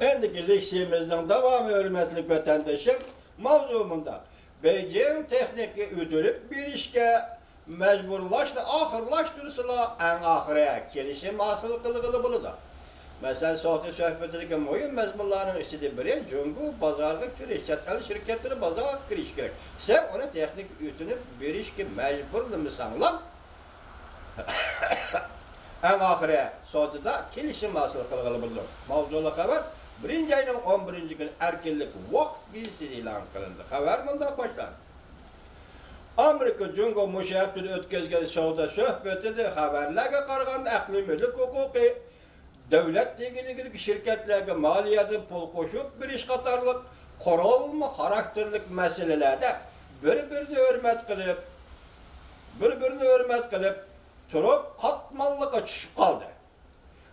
Endiki leksiyemizden devamı hürmetli vatandaşım mavzumunda Beijing texniki ötürüp bir işe mecburlaştı, ahırlaştırısıyla en ahire gelişim hasıl kılıgılı buluda. Mesela sohbet söhbetindeki mühim mezmunların içinde biri Cungu pazarlık şirketleri şirketleri pazara giriş gerek. Sen onu teknik üstünü bir işe mecburlu mısanlam en ahire sohbette gelişim hasıl kılıgılı buluda. Mavzulu haber 1. ayının 11. gün erkinlik vakt bilgisi ilan kılındı. Haber bunda başlar. Amerika Cungo müşahitleri ötközgeli savda söhbetinde haberlerge qaraganda aqlimilik hukuki devlet ilgili şirketlerge maliyeti pul koşup bir iş qatarlık qoralma karakterlik meselelerde bir-birini hürmet qilib turib qatmanlıqa tushib qoldi.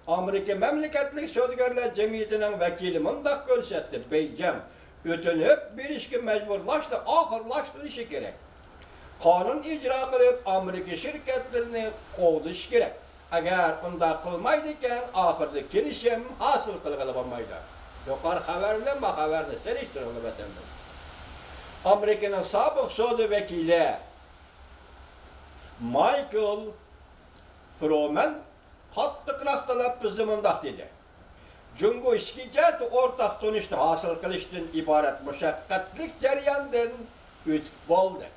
Amerika Memleketlik Sözgürler Cemiyeti'nin vekili mundaq görsetdi. Beijing ötünüp bir işe mecburlaştı, ahırlaştırışı gerek. Kanun icra qilib Amerika şirketlerini qovdish gerek. Agar unda qilmaydikan ahirda kelishim hosil qilg'ili bo'lmaydi. Yuqori xabar bilan bu xabarni selishtirib o'tamiz. Amerikaning sobiq sud vakili Michael Froman qattiqroq talaffuzda mundaq dedi. Jungo ishkijat o'rtaq tunishni hosil qilishdan iborat mushaqqatlik jarayondan o'tib bo'ldi.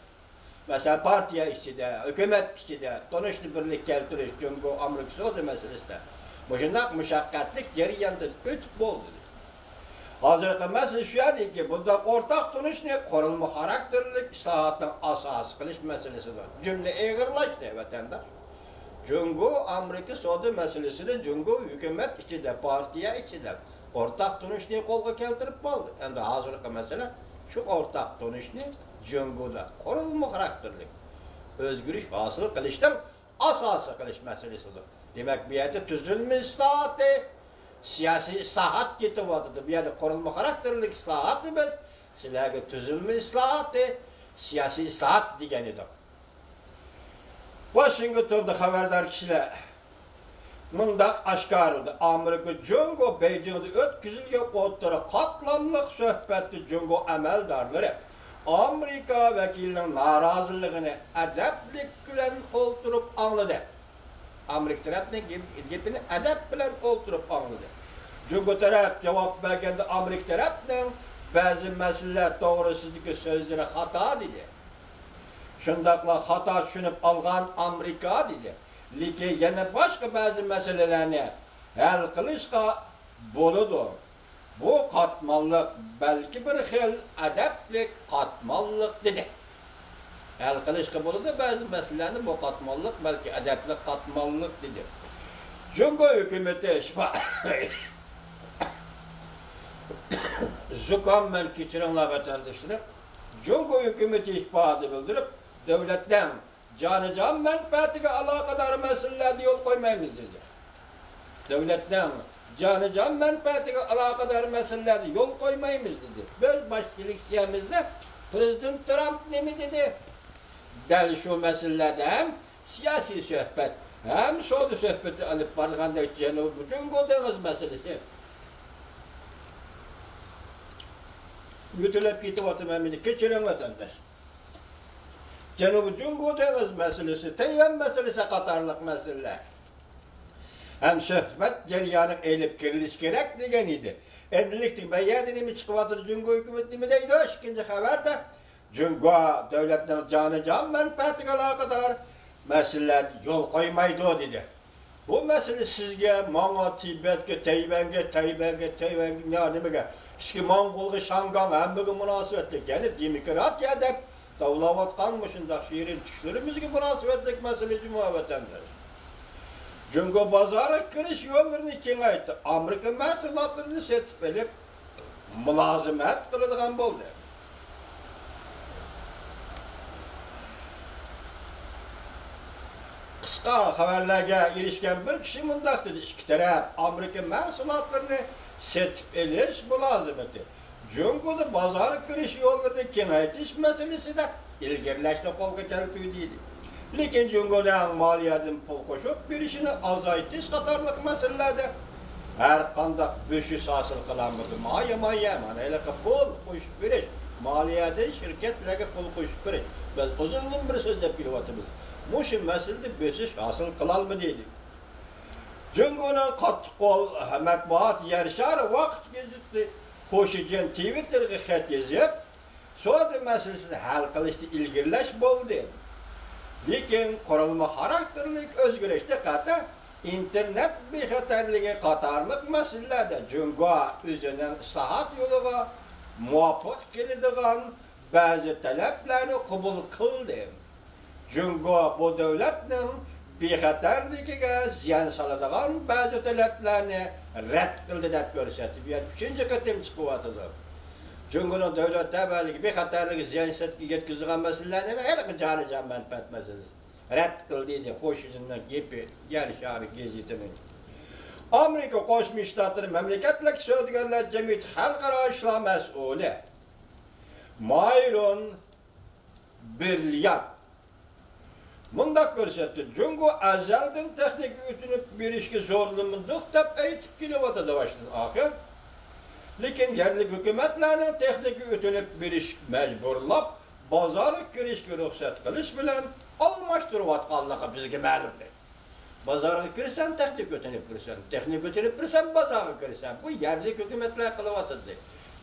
Mesela partiya içinde, hükümet içinde, tanışlı birlik keltiriş, Cungo Amerika Soğudu meselesinde. Muşundak müşakkatlik jarayandan ötüp oldu. Hazırlıkta mesele şu yani ki, bunda ortak tanış ne? Korunma karakterlik, islahatın asas kılış meselesi var. Cümle eğirlaştı vatandaş. Cungo Amerika Soğudu meselesinde Cungo hükümet içinde, partiya içinde, ortak tanış ne kolga keltirip oldu. Yani hazırlıkta mesele şu ortak tanış ne? Cungo'da korunma karakterlik, özgürlük hasıl kılıştan asası kılış meselesidir. Demek bir yerde tüzülme islahatı, siyasi islahat getivatıdır. Bir yerde korunma karakterlik islahat demez, silahı tüzülme islahatı, siyasi islahat degenidir. Washington'da haberdar kişiler mundaq aşkarıldı. Amerika Cungo Beijing'de ötküzülge otura katlamlık söhbetli Cungo emeldarları Amerika vekilinin narazılığını edeplik bilen oturup anladı. Amerika tarafının gepini edep bilen oturup anladı. Cungo taraf cevap vergende Amerika tarafının bazı meseleler doğrusuzluk sözleri hata dedi. Şundakla hata düşünüp algan Amerika dedi. Liki yine başka bazı meselelerini hal kılışka boludu. Bu katmanlık belki bir xil edeplik katmanlık dedi. El kılışkı buludu bazı meselelerini bu katmanlık belki edeplik katmanlık dedi. Cungo hükümeti Zukammen keçirenler vatandaşları Cungo hükümeti ihbarı bildirip devletten canı menfaatine alakadar meselelerde yol koymayımız dedi. Devletten canı menfaatine alakadar meselelerde yol koymayımız dedi. Biz başçılık siyamızda Prezident Trump ne mi dedi? Del şu meselelerde hem siyasi sohbet hem soğudu sohbeti alıp barganda Cungo deniz meselesi. Götürüp gitip oturmamını keçiren vatandaş. Cenubu Cungo deniz meselesi, Tayvan meselesi katarlık meseleler. Hem sohbet ceryanın eğilip giriliş gerek degen idi. Endiliktik beyyadini mi çıkıvadır Cungo hükümeti mi deydi o ikinci haberde. Cungo devletinin canı menfaatine alakadar meseleler yol koymaydı o dedi. Bu mesele sizge, Manga, Tibet'e, Tayvan'a, ne anime İşki Mongol'ga, Şangam, hemmege münasebetlik. Yani demokratiya dep davlavatkanmışında şiirin tüşlerimizge münasebetlik meseleci muhabbetendir. Cungo bazara kiriş yollarını kengaytı. Amerika meselatlarını setip elip mülazimet kırılgan boldu. Kıska haberlerge erişken bir kişi mundaq dedi. İki taraf Amerika meselatlarını setip eliş mülazimeti. Cungo'da bazara kiriş yollarını kengaytiş meselesi de ilgirleşte kolga keltüydiydi. Lekin Cungo'dan maliyetin pul koşup bir işini azaytiş katarlık meselelerde her kandak büyüş hasıl kılanmadı. Maya mana hele pul kuş biriş. Maliyede şirketlerge pul kuş biriş. Biz uzun bir söz dep kilovatımız. Muşu meselede büyüş hasıl kılalmı deydi. Cüngona kat kol matbuat yarışar vakt gezitli. Hoşucan Twitter'ga xat yazıp soda meselesini hal qilishda ilgirlash bo'ldi. Lekin qurilma xarakterlik o'zgarishda qata internet bexatarligi qatorliq masalalarda Jungo o'zining islohot yo'liga muvofiq keladigan ba'zi talablarni qabul qildi. Jungo bu davlatning bexatarligiga ziyon soladigan ba'zi talablarni rad qildi deb ko'rsatib, 3-chi qatim chiqyapti. Jungo'ning davlat tabiiyligi, bexatarligi, ziyon yetkazadigan masalalarni hali jonijon manfaat masalasi. Rad qildi deydi qo'shimchaning gepi yarishari gazetining. Amerika Qo'shma Shtatlari mamlakatlik savdogarlar jamiyati xalqaro ishlar mas'uli Myron Berlian bunda ko'rsatdi. Jungo azaldan texnik o'tinib berishga zo'rlanmoqda deb aytib kelyapti davashdan oxir. Lekin yerlik hukumatlarning texnik o'tinib berish majburlab bozorga kirishga ruxsat qilish bilan almashtirayotganligi bizga ma'lumdir. Bozorga kirsan texnik o'tinib kirasan, texnik o'tinib kirasan bozorga kirasan. Bu yerlik hukumatlar qilyapti.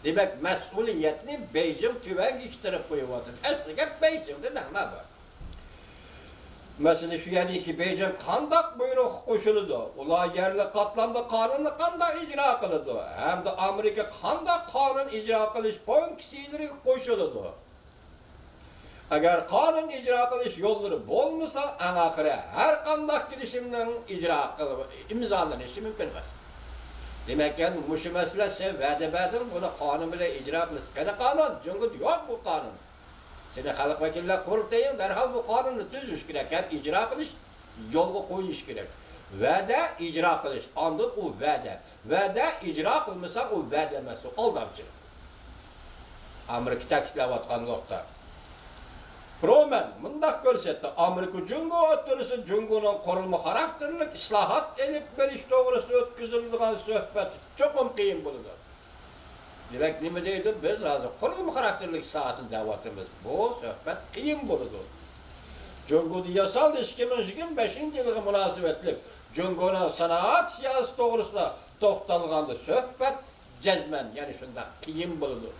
Demak, mas'uliyatni Beijing tuvanga ishtirib qo'yapti. Aslida Beijingda nima bor? Mesela şu yani ki Beijing kandak buyruq qo'shildi. Ular yerli qatlamda qonunni qanday ijro qiladi? Hamda Amerika qanday qonun ijro qilish funksiyalariga qo'shildi. Agar qonun ijro qilish yo'llari bo'lmasa, aniqra har qanday kelishimning ijro qilib imzolanishi mumkin emas. Demak, mushu masalasi va'da berdim, buni qonun bilan ijro qilish. Qana qonun, Jungo yo'q bu qonun. Seni xalq vakillar qurultayı darhol bu qonunni tuzish kerak, ijro qilish, yo'lga qo'yish kerak. Va'da ijro qilish, ondan u va'da. Va'da ijro qilmasa u va'da emas, u aldamchilik. Amerika ta'kidlayotgan vaqtda. Proman mundaq ko'rsatdi. Amerika Jungo o'tirisi Jungoning qurilma xarakterlik islohot elib berish to'g'risida o'tkazilgan suhbat cho'qim qiyin bo'ldi. Demek nima deydi? Biz hozir qurilma xarakterlik soatini davatimiz. Bu suhbat qiyin bo'ladi. Jungo'da yasalish 2025-yilga munosabatli Jungo'ning sanoat siyosati to'g'risida to'xtalganda suhbat jazman, ya'ni shunday qiyin bo'ladi.